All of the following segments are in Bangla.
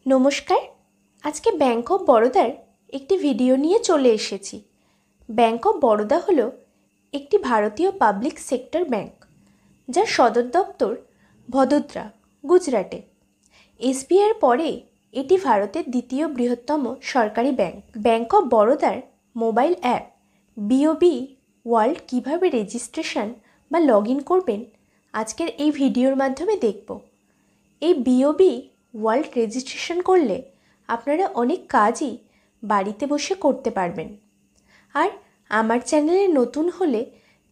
নমস্কার। আজকে ব্যাংক অফ বরোদার একটি ভিডিও নিয়ে চলে এসেছি। ব্যাংক অফ বরোদা হলো একটি ভারতীয় পাবলিক সেক্টর ব্যাংক, যার সদর দপ্তর ভদোদরা, গুজরাটে। এসবিআইয়ের পরে এটি ভারতের দ্বিতীয় বৃহত্তম সরকারি ব্যাংক। ব্যাংক অফ বরোদার মোবাইল অ্যাপ বিওবি ওয়ার্ল্ড কীভাবে রেজিস্ট্রেশন বা লগ ইন করবেন আজকের এই ভিডিওর মাধ্যমে দেখব। এই বিওবি ওয়ার্ল্ড রেজিস্ট্রেশন করলে আপনারা অনেক কাজই বাড়িতে বসে করতে পারবেন। আর আমার চ্যানেলে নতুন হলে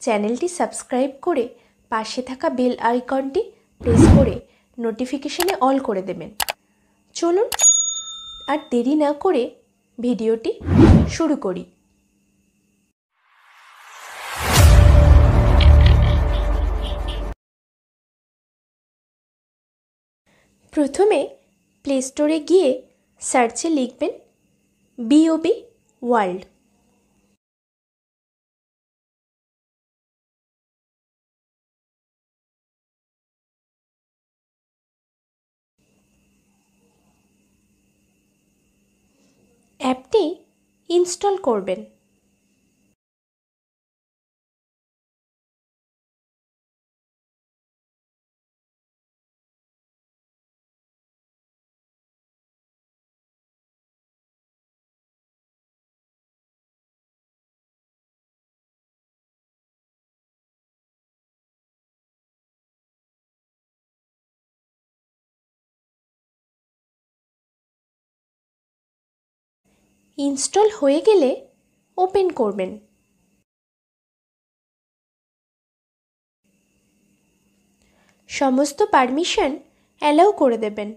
চ্যানেলটি সাবস্ক্রাইব করে পাশে থাকা বেল আইকনটি প্রেস করে নোটিফিকেশনে অল করে দেবেন। চলুন আর দেরি না করে ভিডিওটি শুরু করি। প্রথমে প্লে স্টোরে গিয়ে সার্চে লিখবেন বিওবি ওয়ার্ল্ড। অ্যাপটি ইনস্টল করবেন। ইনস্টল হয়ে গেলে ওপেন করবেন। সমস্ত পারমিশন অ্যালাউ করে দেবেন।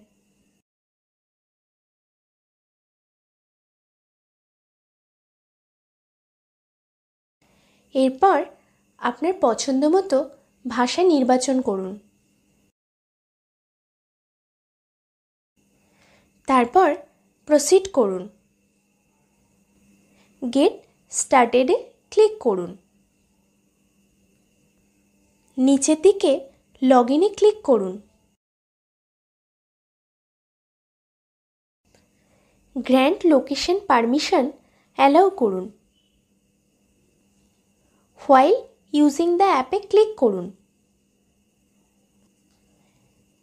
এরপর আপনার পছন্দ মতো ভাষা নির্বাচন করুন। তারপর প্রসিড করুন। গেট স্টার্টেডে ক্লিক করুন। নিচের দিকে লগ ইনে ক্লিক করুন। গ্র্যান্ট লোকেশন পারমিশন অ্যালাউ করুন। হোয়াইল ইউজিং দ্য অ্যাপে ক্লিক করুন।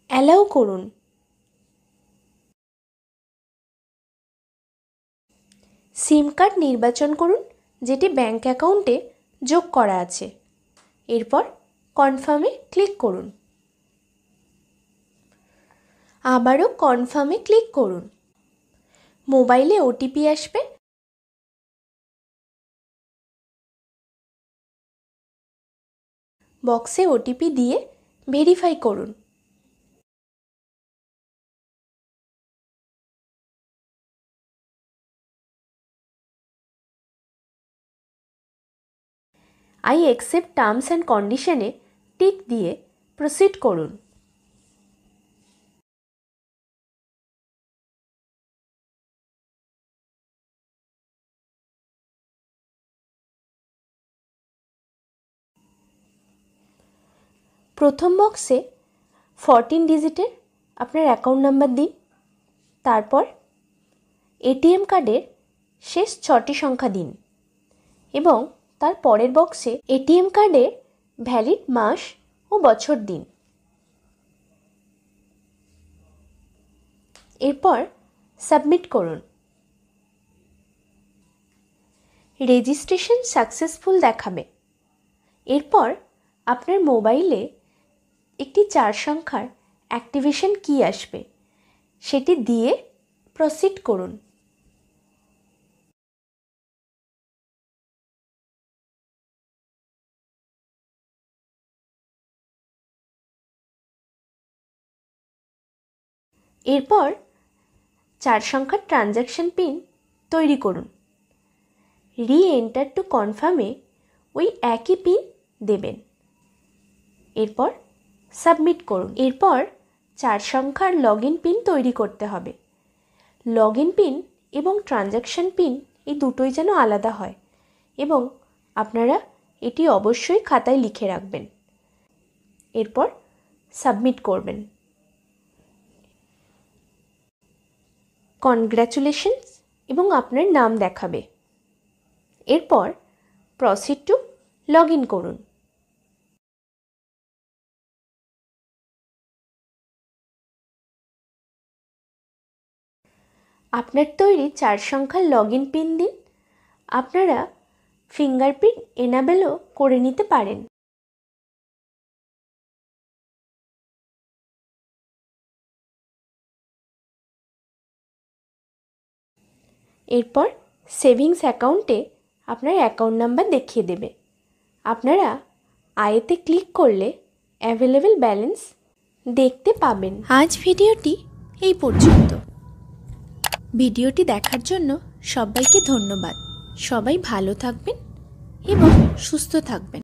অ্যালাউ করুন। সিম কার্ড নির্বাচন করুন যেটি ব্যাংক অ্যাকাউন্টে যোগ করা আছে। এরপর কনফার্মে ক্লিক করুন। আবারও কনফার্মে ক্লিক করুন। মোবাইলে ওটিপি আসবে। বক্সে ওটিপি দিয়ে ভেরিফাই করুন। আই অ্যাকসেপ্ট টার্মস অ্যান্ড কন্ডিশনে টিক দিয়ে প্রসিড করুন। প্রথম বক্সে 14 ডিজিটের আপনার অ্যাকাউন্ট নাম্বার দিন। তারপর এটিএম কার্ডের শেষ 6টি সংখ্যা দিন এবং তার পরের বক্সে এটিএম কার্ডের ভ্যালিড মাস ও বছর দিন। এরপর সাবমিট করুন। রেজিস্ট্রেশন সাকসেসফুল দেখাবে। এরপর আপনার মোবাইলে একটি 4 সংখ্যার অ্যাক্টিভেশন কি আসবে, সেটি দিয়ে প্রসিড করুন। এরপর 4 সংখ্যার ট্রানজ্যাকশন পিন তৈরি করুন। রি-এন্টার টু কনফার্মে ওই একই পিন দেবেন। এরপর সাবমিট করুন। এরপর 4 সংখ্যার লগ ইন পিন তৈরি করতে হবে। লগ ইন পিন এবং ট্রানজ্যাকশন পিন এই দুটোই যেন আলাদা হয় এবং আপনারা এটি অবশ্যই খাতায় লিখে রাখবেন। এরপর সাবমিট করবেন। কনগ্র্যাচুলেশনস এবং আপনার নাম দেখাবে। এরপর প্রসিড টু লগ ইন করুন। আপনার তৈরি 4 সংখ্যার লগ ইন পিন দিন। আপনারা ফিঙ্গারপ্রিন্ট এনাবেলও করে নিতে পারেন। এরপর সেভিংস অ্যাকাউন্টে আপনার অ্যাকাউন্ট নাম্বার দেখিয়ে দেবে। আপনারা আইতে ক্লিক করলে অ্যাভেলেবেল ব্যালেন্স দেখতে পাবেন। আজ ভিডিওটি এই পর্যন্ত। ভিডিওটি দেখার জন্য সবাইকে ধন্যবাদ। সবাই ভালো থাকবেন এবং সুস্থ থাকবেন।